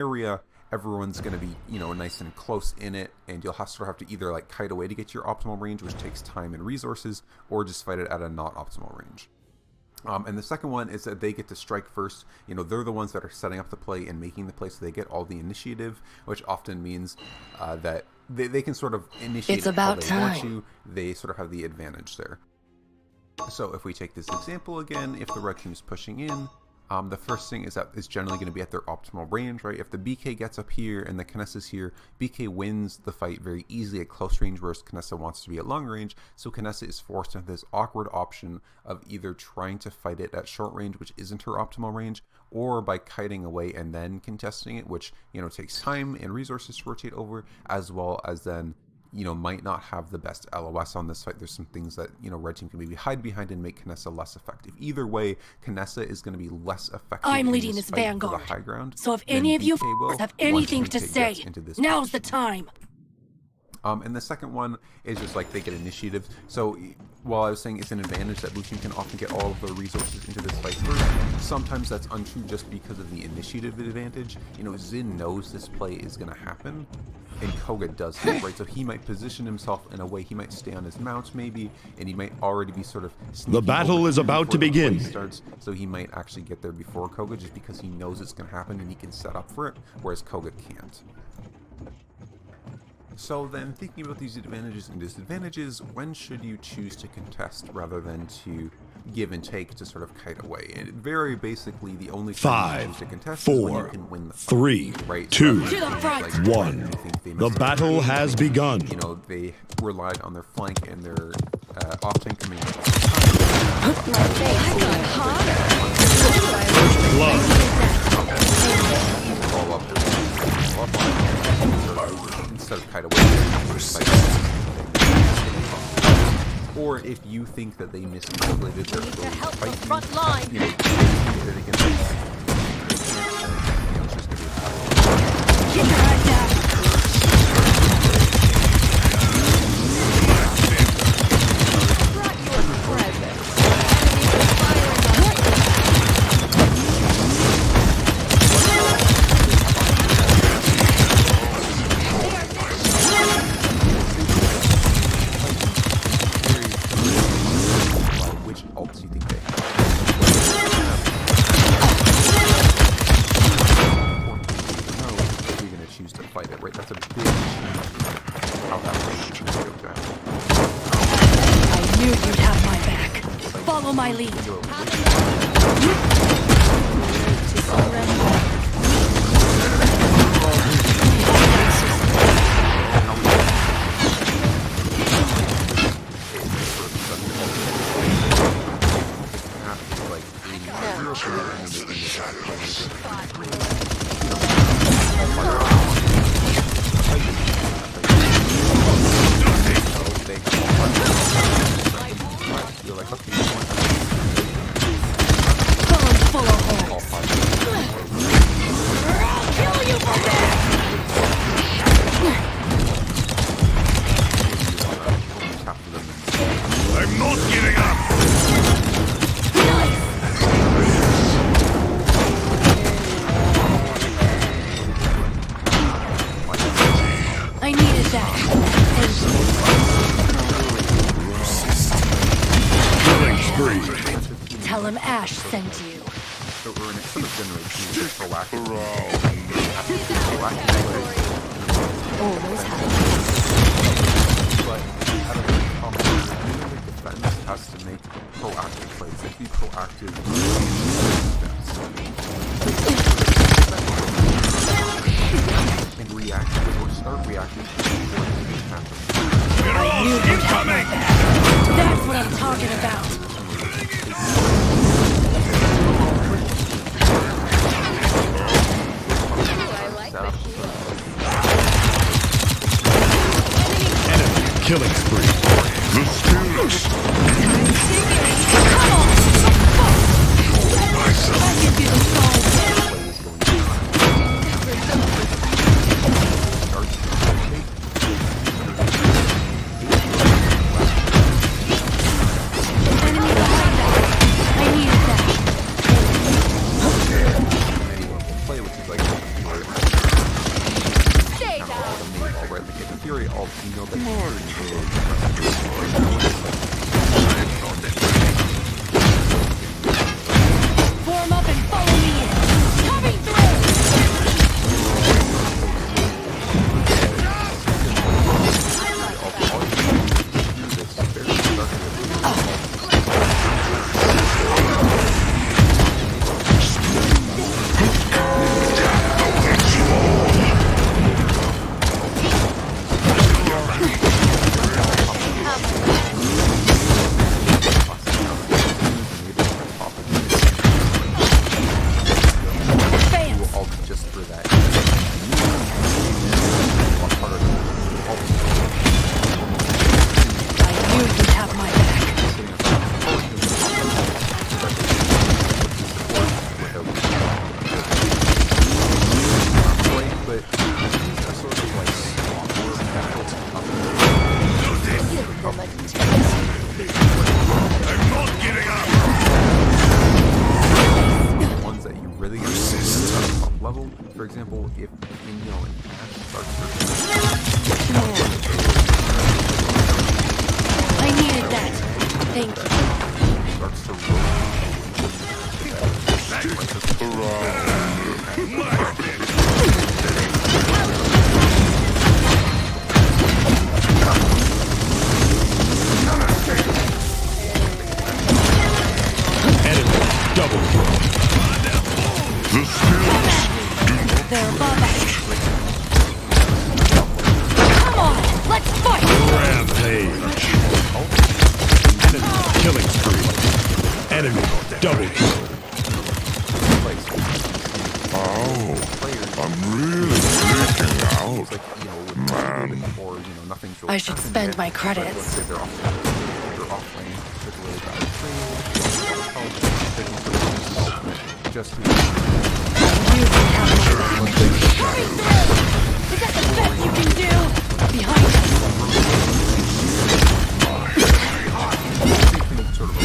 area, everyone's going to be, nice and close in it, and you'll sort of have to either like kite away to get to your optimal range, which takes time and resources, or just fight it at a not optimal range. And the second one is that they get to strike first. They're the ones that are setting up the play and making the play, so they get all the initiative, which often means that they can sort of initiate It's about how they time. want to. They sort of have the advantage there. So if we take this example again, if the red team is pushing in, the first thing is that it's generally going to be at their optimal range, right? If the BK gets up here and the Kinesa's here, BK wins the fight very easily at close range, whereas Kinesa wants to be at long range. So Kinesa is forced into this awkward option of either trying to fight it at short range, which isn't her optimal range, or by kiting away and then contesting it, which, takes time and resources to rotate over, as well as then might not have the best LOS on this fight. There's some things that, red team can maybe hide behind and make Kinesa less effective. Either way, Kinesa is going to be less effective. I'm in leading this fight for vanguard. the high ground So if than any of you BK will have once anything BK to gets say, into this now's the position. time. And the second one is just like they get initiative. So while I was saying it's an advantage that blue team can often get all of their resources into this fight first, sometimes that's untrue just because of the initiative advantage. Xin knows this play is going to happen, and Koga doesn't, right? So he might position himself in a way, he might stay on his mount maybe, and he might already be sort of sneaking The battle over is about to before the play begin. starts, so he might actually get there before Koga just because he knows it's going to happen and he can set up for it, whereas Koga can't. So then, thinking about these advantages and disadvantages, when should you choose to contest rather than to give and take to sort of kite away? And very basically, the only time you choose to contest is when you can win the fight, 3, right? 2, To the front. like, 1. you think they The missed battle it. has begun. They relied on their flank and their off-tank coming out. Blood. Follow up instead of kite away. Or if you think that they miscalculated their ability to help the fight front you, line. it's just gonna be a battle. Keep your head down. Which ults you think they have. If you're going to choose to fight it, right? That's a big how that relationship goes down. I knew you'd have my back. Follow my lead. You're like, okay, Phone full of holes. I'll kill you for that. I'm not giving up. I needed that. Killing spree. Tell him Ash sent you. So we're in a sort of generation of proactive. Always have. But out of the common defense has to make proactive plays. They have to be proactive and reactive or start reacting before anything happens. I knew you'd have my back. That's what I'm talking about. Killing spree. The skills. Come on. I give you the phone. Enemy behind us. I needed that. Play, which is like all you know that Form up and follow me in. Coming through! For example, if Minyo and Ash starts I needed that. Thank you. starts to Enemy double kill. The skills. They're above us. Come on, let's fight! Rampage. Enemy killing spree. Enemy double kill. Oh, I'm really freaking out. Man. Or, nothing's really I should spend my credits. Let's say they're off lane, took a really bad trade, just to You can have my back. Coming through! Is that the best you can do? Behind us. sort of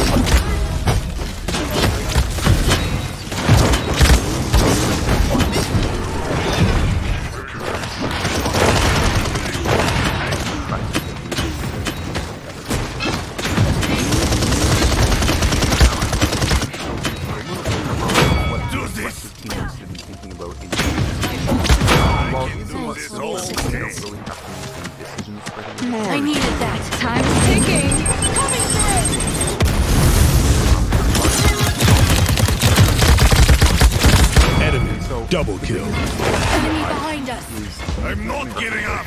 I needed that. Time's ticking. Coming through! Enemy double kill. Enemy behind us. I'm not giving up.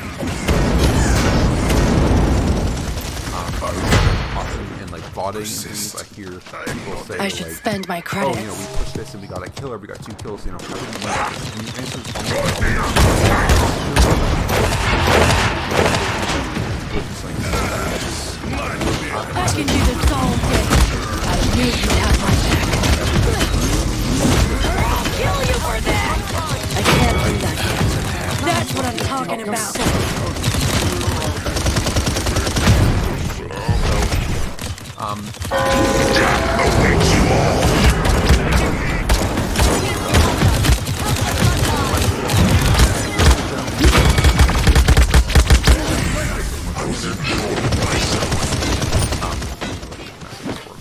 often in like botting and things, I hear people say I should like, spend my oh, credits. we pushed this and we got a killer, we got 2 kills, and the answer is I can do this all day. I knew you'd have my back. I'll kill you for that! I can't do that yet. That's what I'm talking about.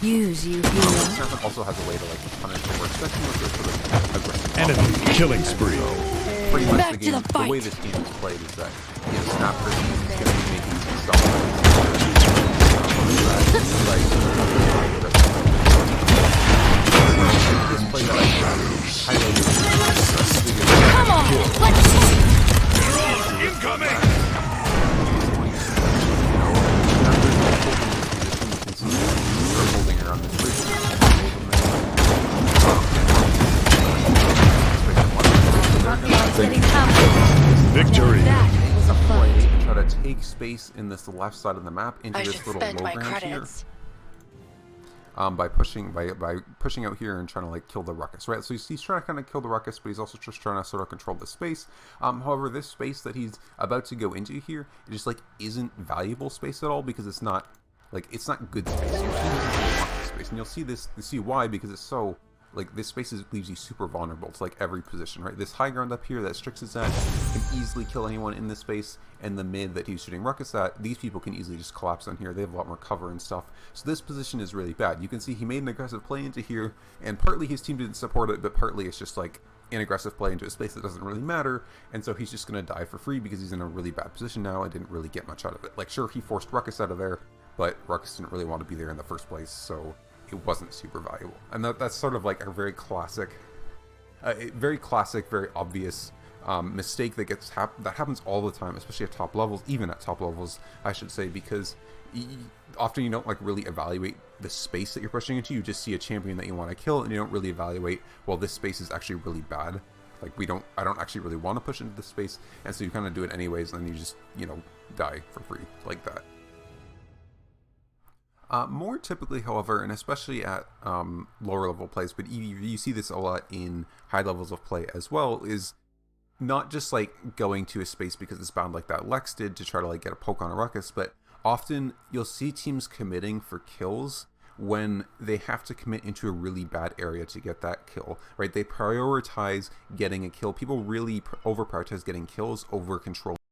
Use you heal. Snap also has a way to like punish or especially with their sort of aggressive Enemy killing spree. pretty much Back the to game, the fight. way this game is played is that Snapper is going to be making himself Come on, let's see. Incoming. holding around this bridge. Getting hammered. Victory. That was a fight. Try to take space in this left side of the map into I this should little spend low my ground here. credits. By pushing out here and trying to like kill the ruckus, right? So he's trying to kind of kill the ruckus, but he's also just trying to sort of control the space. However, this space that he's about to go into here, it just like isn't valuable space at all because it's not good space. You can't want this space, and you'll see why because it's so like this space leaves you super vulnerable to like every position, right? This high ground up here that Strix is at can easily kill anyone in this space, and the mid that he's shooting Ruckus at, these people can easily just collapse on here. They have a lot more cover and stuff. So this position is really bad. You can see he made an aggressive play into here, and partly his team didn't support it, but partly it's just like an aggressive play into a space that doesn't really matter, and so he's just going to die for free because he's in a really bad position now and didn't really get much out of it. Like, sure, he forced Ruckus out of there, but Ruckus didn't really want to be there in the first place, so it wasn't super valuable. And that's sort of like a very classic, very obvious mistake that that happens all the time, especially at top levels, even at top levels, I should say, because often you don't like really evaluate the space that you're pushing into. You just see a champion that you want to kill, and you don't really evaluate, well, this space is actually really bad. Like, I don't actually really want to push into this space, and so you kind of do it anyways, and then you just, die for free like that. More typically, however, and especially at lower level plays, but you see this a lot in high levels of play as well, is not just like going to a space because it's bound like that Lex did to try to like get a poke on a Ruckus, but often you'll see teams committing for kills when they have to commit into a really bad area to get that kill, right? They prioritize getting a kill. People really over prioritize getting kills over control